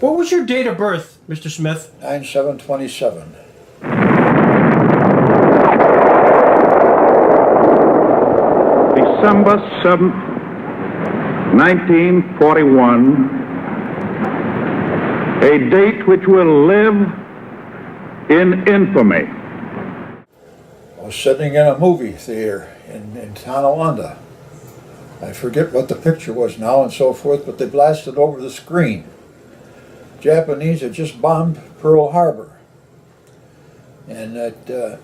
What was your date of birth, Mr. Smith? 9/7/27. December 7th, 1941, a date which will live in infamy. I was sitting in a movie theater in Tonawanda. I forget what the picture was now and so forth, but they blasted over the screen. Japanese had just bombed Pearl Harbor. And that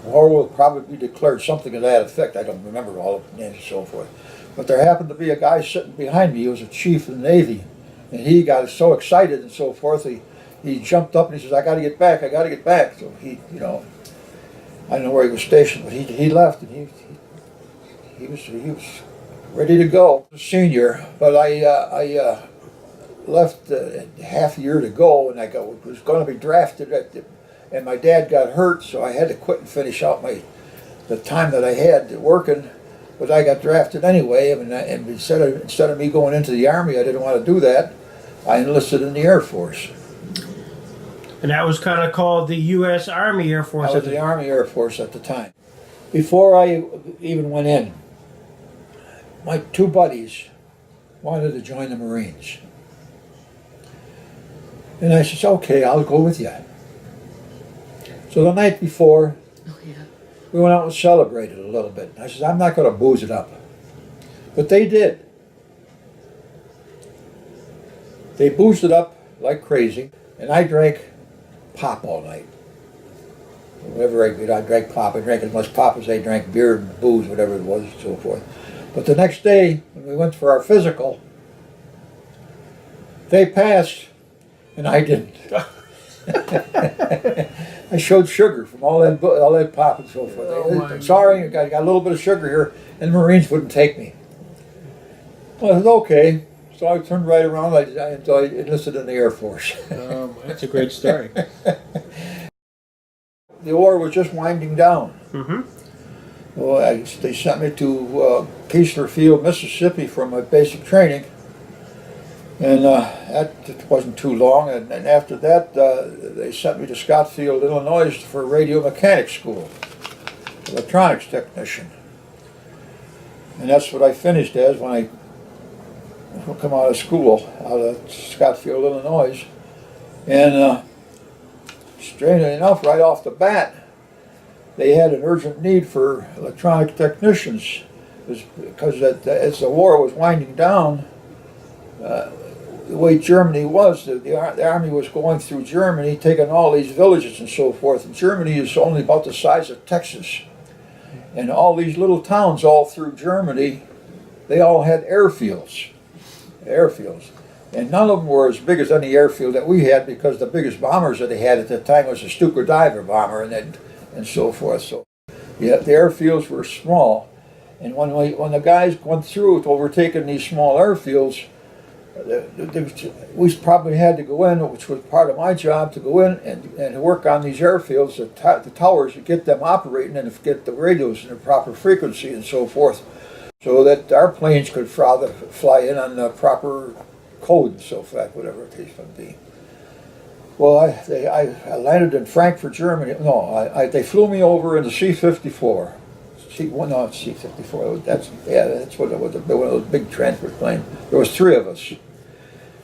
war will probably be declared, something to that effect. I don't remember all the names and so forth. But there happened to be a guy sitting behind me. He was a chief in the Navy. And he got so excited and so forth, he jumped up and he says, I got to get back, I got to get back. So he, you know, I don't know where he was stationed, but he left and he was ready to go. Senior, but I left half a year to go, and I was going to be drafted and my dad got hurt, so I had to quit and finish out the time that I had working. But I got drafted anyway, and instead of me going into the Army, I didn't want to do that. I enlisted in the Air Force. And that was kind of called the U.S. Army Air Force. I was the Army Air Force at the time. Before I even went in, my two buddies wanted to join the Marines. And I said, okay, I'll go with you. So the night before, we went out and celebrated a little bit. I said, I'm not going to booze it up. But they did. They boozed it up like crazy, and I drank pop all night. Whatever I did, I drank pop. I drank as much pop as they drank beer and booze, whatever it was, and so forth. But the next day, when we went for our physical, they passed, and I didn't. I showed sugar from all that pop and so forth. I'm sorry, I got a little bit of sugar here, and the Marines wouldn't take me. Well, I said, okay. So I turned right around. I enlisted in the Air Force. That's a great story. The war was just winding down. Mm-hmm. Well, they sent me to Keesler Field, Mississippi for my basic training. And that wasn't too long. And after that, they sent me to Scottsfield, Illinois for radio mechanics school, electronics technician. And that's what I finished as when I come out of school, out of Scottsfield, Illinois. And strangely enough, right off the bat, they had an urgent need for electronic technicians because as the war was winding down, the way Germany was, the Army was going through Germany, taking all these villages and so forth. And Germany is only about the size of Texas. And all these little towns all through Germany, they all had airfields. And none of them were as big as any airfield that we had, because the biggest bombers that they had at the time was a Stuka Diver bomber and so forth. So yeah, the airfields were small. And when the guys went through to overtaking these small airfields, we probably had to go in, which was part of my job, to go in and work on these airfields, the towers, to get them operating and to get the radios in the proper frequency and so forth, so that our planes could fly in on the proper code and so forth, whatever the case might be. Well, I landed in Frankfurt, Germany. No, they flew me over in the C-54. C-54. That's what it was. One of those big transport planes. There was three of us.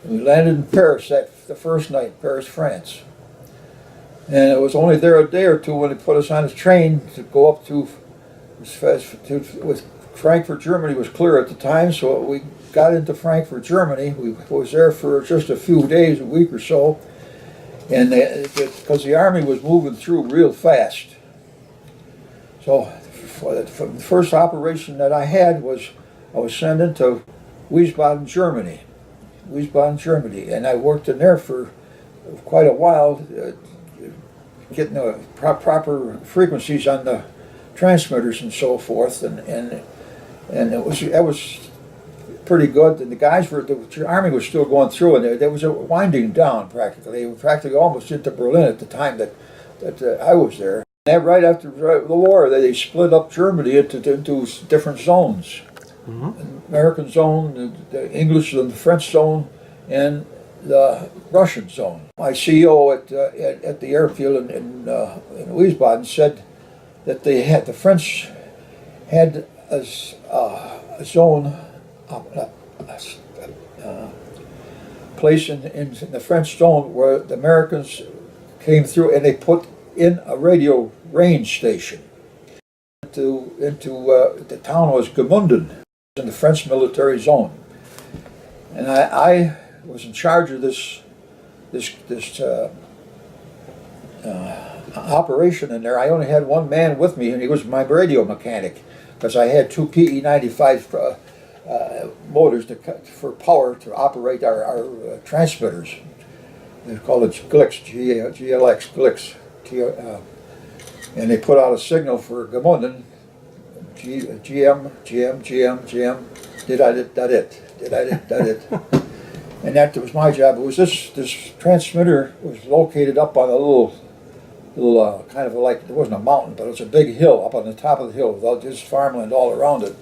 And we landed in Paris the first night, Paris, France. And it was only there a day or two when they put us on a train to go up to with Frankfurt, Germany was clear at the time, so we got into Frankfurt, Germany. We was there for just a few days, a week or so, and because the Army was moving through real fast. So the first operation that I had was I was sent into Wiesbaden, Germany. And I worked in there for quite a while, getting the proper frequencies on the transmitters and so forth, and that was pretty good. And the Army was still going through, and there was a winding down practically. They were practically almost into Berlin at the time that I was there. And right after the war, they split up Germany into different zones. Mm-hmm. American zone, the English and the French zone, in the Russian zone. My CEO at the airfield in Wiesbaden said that the French had a zone, place in the French zone where the Americans came through, and they put in a radio range station. Into the town was Gmunden, in the French military zone, and I was in charge of this operation in there. I only had one man with me, and he was my radio mechanic, because I had two PE95 motors for power to operate our transmitters. They call it GLIX, GLX, GLIX, and they put out a signal for Gmunden, GM, did I it. And that was my job. It was this transmitter was located up on a little kind of like, it wasn't a mountain, but it was a big hill up on the top of the hill with just farmland all around it.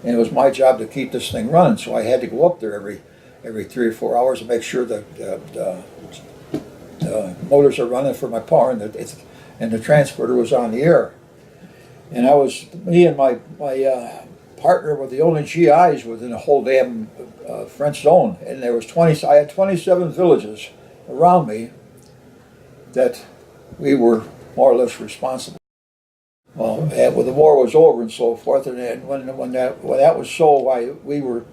And it was my job to keep this thing running, so I had to go up there every 3 or 4 hours and make sure that the motors are running for my power, and the transporter was on the air. And me and my partner were the only GIs within the whole damn French zone, and there was I had 27 villages around me that we were more or less responsible. Well, when the war was over and so forth, and when that was so, we were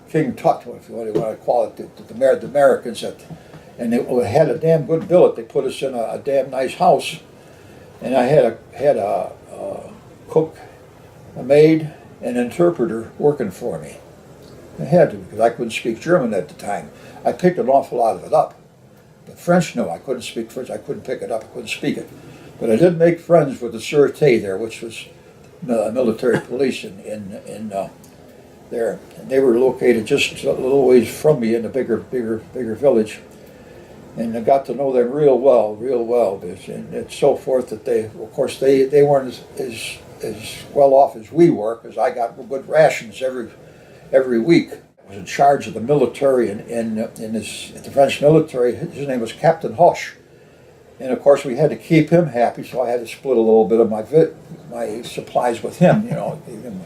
King Tut, if you want to call it, the Americans, and they had a damn good billet. They put us in a damn nice house, and I had a cook, a maid, an interpreter working for me. I had to, because I couldn't speak German at the time. I picked an awful lot of it up. But French, no, I couldn't speak French. I couldn't pick it up. I couldn't speak it. But I did make friends with the Sûreté there, which was military police in there. And they were located just a little ways from me in a bigger village. And I got to know them real well, and so forth, that they weren't as well off as we were, because I got good rations every week. I was in charge of the military in the French military. His name was Captain Hoche, and of course we had to keep him happy, so I had to split a little bit of my supplies with him. Give him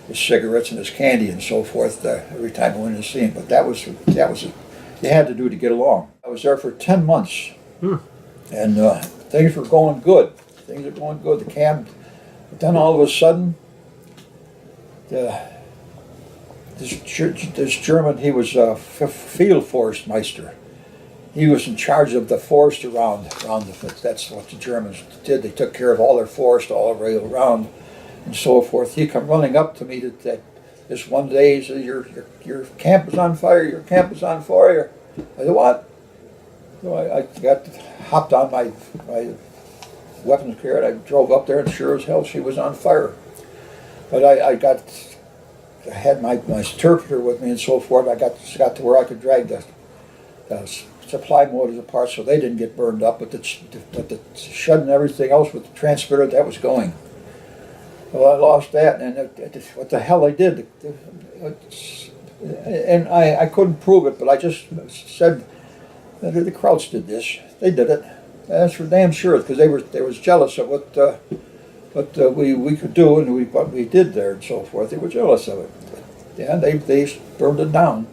his cigarettes and his candy and so forth every time I went to see him. But that was you had to do to get along. I was there for 10 months, and things were going good. The camp. But then all of a sudden, this German, he was a field forestmeister. He was in charge of the forest around the. That's what the Germans did. They took care of all their forest all around, and so forth. He come running up to me that this one day, he said, "Your camp is on fire. Your camp is on fire." I said, "What?" So I hopped on my weapons carrier, and I drove up there, and sure as hell, she was on fire. But I had my interpreter with me and so forth. I got to where I could drag the supply motors apart so they didn't get burned up, but the shed and everything else with the transmitter, that was going. Well, I lost that, and what the hell I did, and I couldn't prove it, but I just said, the Krauts did this. They did it. That's for damn sure, because they was jealous of what we could do and what we did there and so forth. They were jealous of it. Yeah, they burned it down.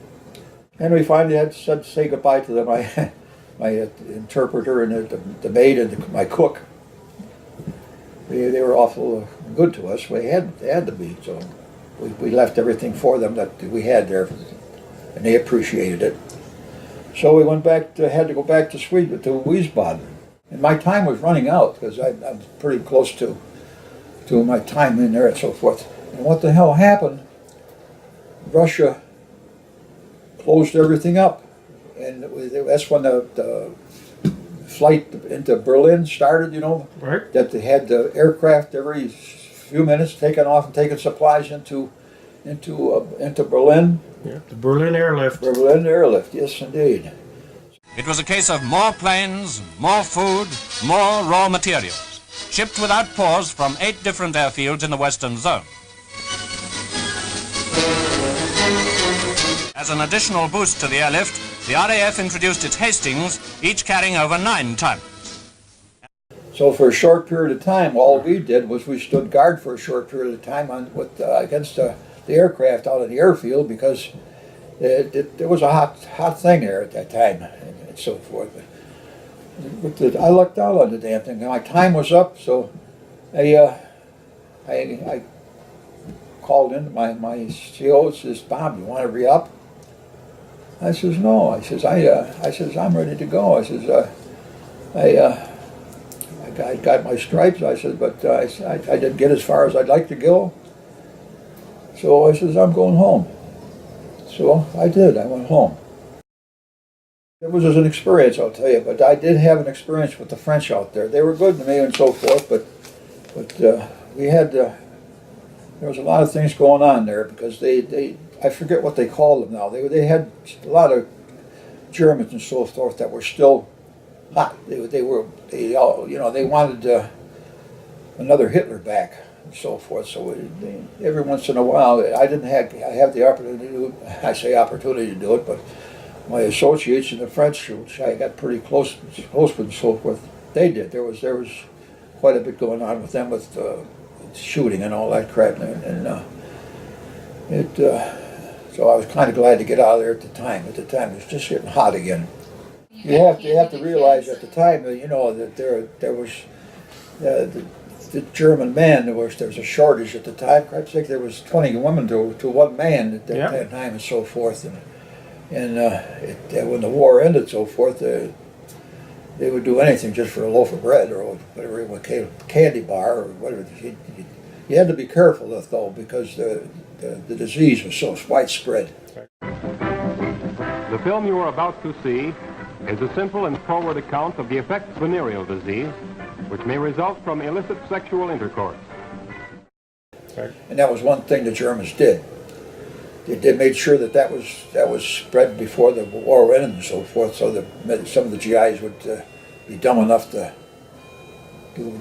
And we finally had to say goodbye to them. My interpreter and the maid and my cook. They were awful good to us. They had to be. So we left everything for them that we had there, and they appreciated it. So we had to go back to Sweden, to Wiesbaden. And my time was running out, because I'm pretty close to my time in there and so forth. And what the hell happened? Russia closed everything up, and that's when the flight into Berlin started. Right. That they had the aircraft every few minutes taking off and taking supplies into Berlin. Yeah, the Berlin airlift. Berlin airlift, yes, indeed. It was a case of more planes, more food, more raw materials, shipped without pause from 8 different airfields in the Western Zone. As an additional boost to the airlift, the RAF introduced its Hastings, each carrying over 9 tons. So for a short period of time, all we did was we stood guard for a short period of time against the aircraft out in the airfield, because it was a hot thing there at that time, and so forth. But I lucked out on the damn thing. My time was up, so I called in my CO, says, "Bob, you want to re-up?" I says, "No." I says, "I'm ready to go." I says, I got my stripes. I said, but I didn't get as far as I'd like to go. So I says, "I'm going home." So I did. I went home. It was an experience, I'll tell you, but I did have an experience with the French out there. They were good to me and so forth, but we had, there was a lot of things going on there, because I forget what they called them now. They had a lot of Germans and so forth that were still hot. They wanted another Hitler back and so forth. So every once in a while, I have the opportunity to do it. I say opportunity to do it, but my associates in the French, which I got pretty close with and so forth, they did. There was quite a bit going on with them, with shooting and all that crap, so I was kind of glad to get out of there at the time. At the time, it was just getting hot again. You have to realize at the time, that there was the German man. There was a shortage at the time. I think there was 20 women to one man at that time and so forth. And when the war ended, so forth, they would do anything just for a loaf of bread or whatever, candy bar or whatever. You had to be careful though, because the disease was so widespread. The film you are about to see is a simple and forward account of the effects of venereal disease, which may result from illicit sexual intercourse. And that was one thing the Germans did. They made sure that was spread before the war ended and so forth, so that some of the GIs would be dumb enough to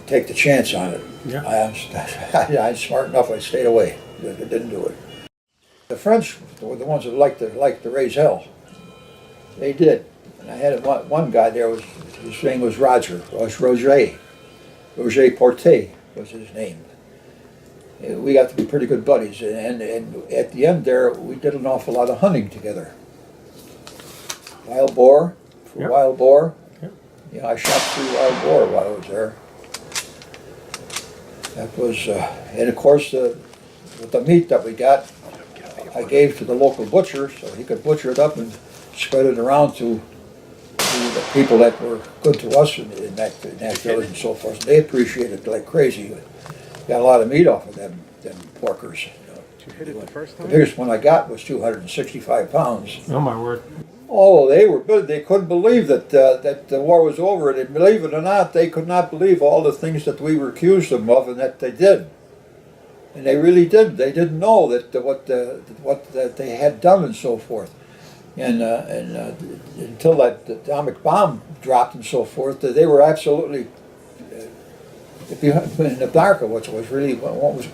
take the chance on it. Yeah. I'm smart enough. I stayed away. I didn't do it. The French were the ones that liked to raise hell. They did. And I had one guy there. His name was Roger Porte was his name. We got to be pretty good buddies, and at the end there, we did an awful lot of hunting together. Wild boar. Yep. Yeah, I shot 3 wild boar while I was there. That was, and of course, with the meat that we got, I gave to the local butcher so he could butcher it up and spread it around to the people that were good to us in that village and so forth. They appreciated it like crazy. Got a lot of meat off of them porkers. Did you hit it the first time? The biggest one I got was 265 pounds. Oh my word! Oh, they were good. They couldn't believe that the war was over, and believe it or not, they could not believe all the things that we were accused them of, and that they did. And they really did. They didn't know that what they had done and so forth. And until that atomic bomb dropped and so forth, they were absolutely in the dark of what was really what was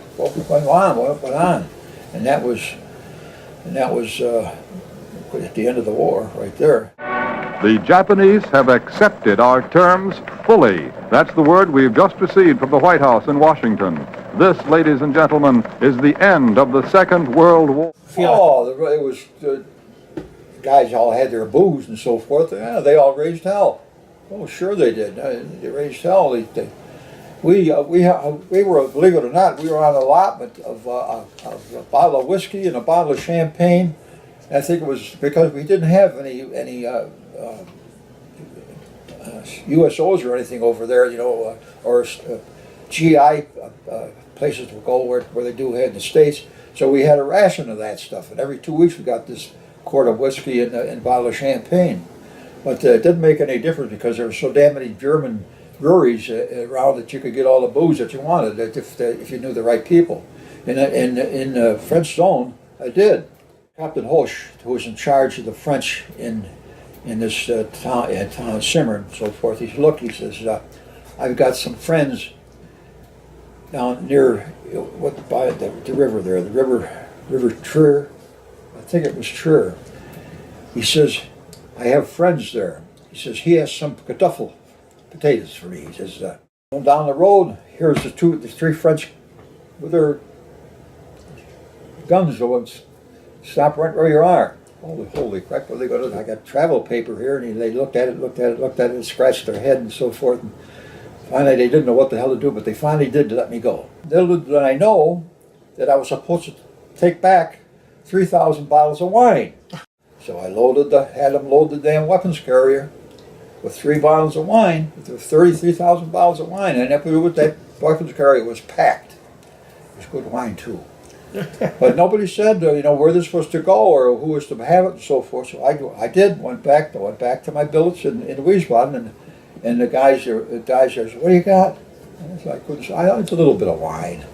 going on, what went on, and that was at the end of the war, right there. The Japanese have accepted our terms fully. That's the word we've just received from the White House in Washington. This, ladies and gentlemen, is the end of the Second World War. Oh, it was the guys all had their booze and so forth. Yeah, they all raised hell. Oh, sure they did. They raised hell. We were, believe it or not, we were on an allotment of a bottle of whiskey and a bottle of champagne. And I think it was because we didn't have any USOs or anything over there, or GI places to go where they do have in the States. So we had a ration of that stuff, and every 2 weeks we got this quart of whiskey and a bottle of champagne. But it didn't make any difference because there were so damn many German breweries around that you could get all the booze that you wanted if you knew the right people. In the French zone, I did. Captain Hoche, who was in charge of the French in this town Simmer and so forth, he said, "Look," he says, "I've got some friends down near by the river there, the river Trier. I think it was Trier. He says, I have friends there. He says, he has some kartoffel potatoes for me. He says, going down the road, here's the three French with their guns going, stop right where you are. Holy crap, what are they going to do? I got travel paper here, and they looked at it, and scratched their head and so forth. And finally, they didn't know what the hell to do, but they finally did let me go. Little did I know that I was supposed to take back 3,000 bottles of wine. So I had them load the damn weapons carrier with 3 bottles of wine, with 33,000 bottles of wine, and that weapons carrier was packed. It was good wine too. But nobody said, where they're supposed to go or who was to have it and so forth. So I did. Went back to my billets in Wiesbaden, and the guys said, "What do you got?" And I said, "It's a little bit of wine."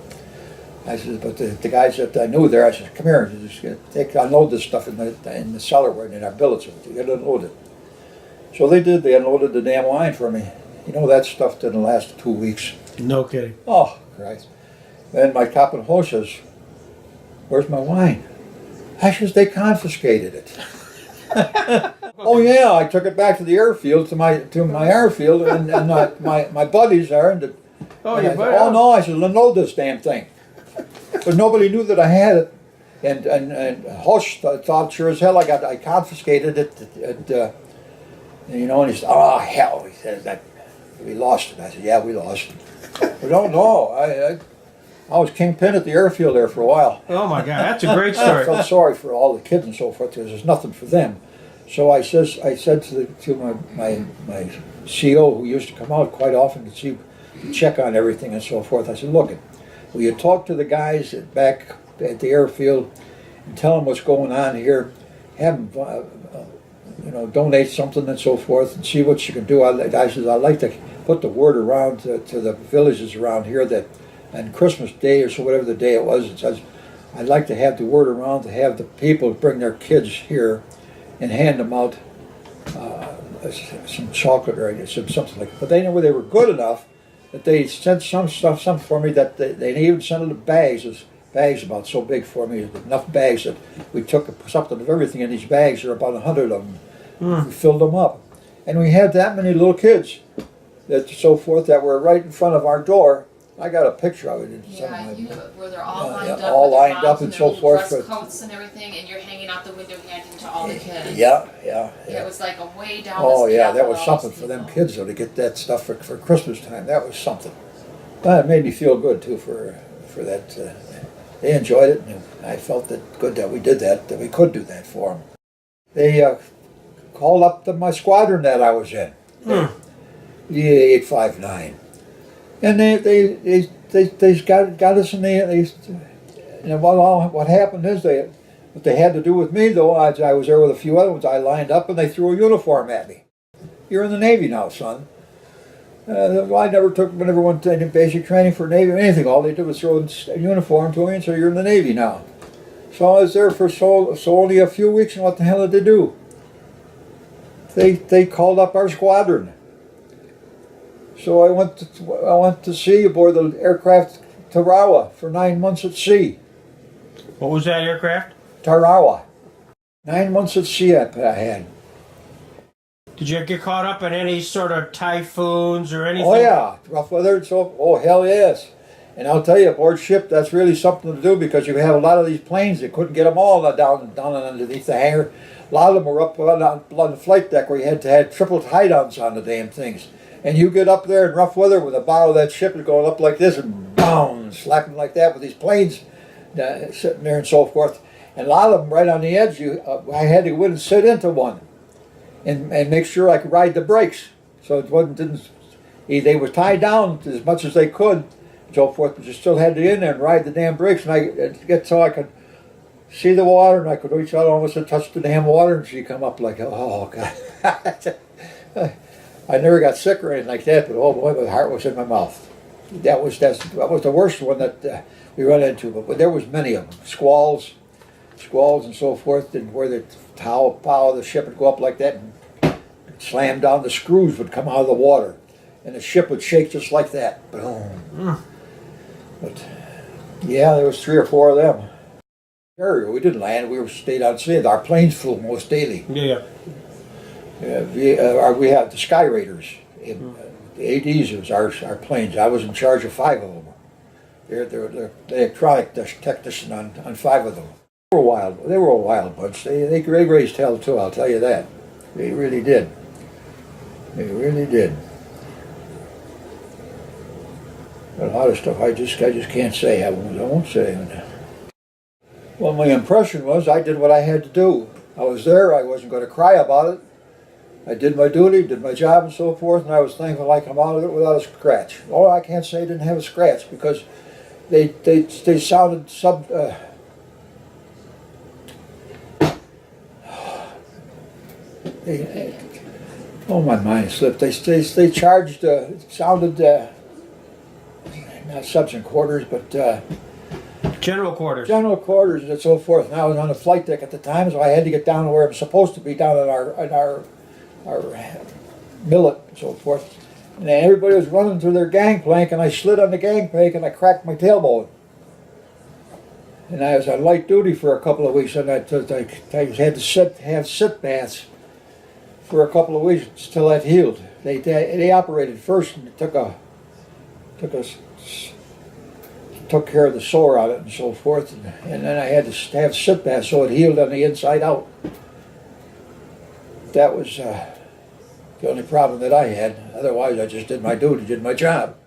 I said, but the guys that I knew there, I said, "Come here, just unload this stuff in the cellar in our billets. You got to unload it." So they did. They unloaded the damn wine for me. That stuff didn't last 2 weeks. No kidding. Oh Christ! And my captain host says, "Where's my wine?" I says, "They confiscated it." Oh yeah, I took it back to the airfield, to my airfield, and my buddies there. And oh no, I said, "Unload this damn thing." But nobody knew that I had it, and Hosh thought sure as hell I confiscated it. And he said, "Oh hell," he said, "that we lost it." I said, "Yeah, we lost it." But don't know. I was kingpin at the airfield there for a while. Oh my God, that's a great I story. felt sorry for all the kids and so forth because there's nothing for them. So I said to my CO, who used to come out quite often to check on everything and so forth, I said, "Look, will you talk to the guys back at the airfield and tell them what's going on here? Have them, donate something and so forth, and see what you can do." I said, "I'd like to put the word around to the villages around here that on Christmas Day or so, whatever the day it was, it says, I'd like to have the word around to have the people bring their kids here and hand them out some chocolate or something like that." But they were good enough that they sent some for me that they even sent it bags about so big for me, enough bags that we took something of everything in these bags. There were about 100 of them. We filled them up. And we had that many little kids that so forth that were right in front of our door. I got a picture of it. Where they're all lined up, all with their lined moms up and so their forth. dress coats and everything, and you're hanging out the window handing to all the kids. Yeah. It was like a way down. Oh the yeah, scale that for was all something those for them people. kids though, to get that stuff for Christmas time. That was something. But it made me feel good too for that. They enjoyed it, and I felt good that we did that we could do that for them. They called up my squadron that I was in, the 859, and they got us in and what happened is what they had to do with me though, I was there with a few other ones. I lined up and they threw a uniform at me. "You're in the Navy now, son." I never went to any basic training for Navy or anything. All they did was throw a uniform to me and say, "You're in the Navy now." So I was there for so only a few weeks, and what the hell did they do? They called up our squadron. So I went to sea aboard the aircraft Tarawa for 9 months at sea. What was that aircraft? Tarawa. 9 months at sea I had. Did you get caught up in any sort of typhoons or anything? Oh yeah, rough weather and so. Oh hell yes. And I'll tell you, aboard ship, that's really something to do because you have a lot of these planes. They couldn't get them all down and underneath the hangar. A lot of them were up on the flight deck where you had to have triple tie-downs on the damn things. And you get up there in rough weather with the bow of that ship is going up like this and boom, slapping like that with these planes sitting there and so forth. And a lot of them right on the edge, I had to go in and sit into one and make sure I could ride the brakes. So they were tied down as much as they could and so forth, but you still had to get in there and ride the damn brakes. And I get so I could see the water and I could reach out almost and touch the damn water and she'd come up like, oh God. I never got sick or anything like that, but oh boy, my heart was in my mouth. That was the worst one that we run into, but there was many of them. Squalls and so forth, and where the bow of the ship would go up like that and slam down, the screws would come out of the water, and the ship would shake just like that. Boom. But yeah, there was 3 or 4 of them. carrier. We didn't land. We stayed on sea. Our planes flew most daily. Yeah. We had the Sky Raiders. The ADs was our planes. I was in charge of 5 of them. They're the electronic technician on 5 of them. They were wild. They were a wild bunch. They raised hell too. I'll tell you that. They really did. They really did. But a lot of stuff I just can't say. I won't say. Well, my impression was I did what I had to do. I was there. I wasn't going to cry about it. I did my duty, did my job, and so forth, and I was thankful I come out of it without a scratch. Oh, I can't say I didn't have a scratch because they sounded oh, my mind slipped. They charged, sounded, not subs and quarters, but General quarters. general quarters and so forth. And I was on the flight deck at the time, so I had to get down to where I'm supposed to be, down in our billet and so forth. And then everybody was running through their gangplank, and I slid on the gangplank and I cracked my tailbone. And I was on light duty for a couple of weeks, and I had to have sit baths for a couple of weeks until that healed. They operated first, and it took care of the sore on it and so forth, and then I had to have sit baths so it healed on the inside out. That was the only problem that I had. Otherwise, I just did my duty, did my job.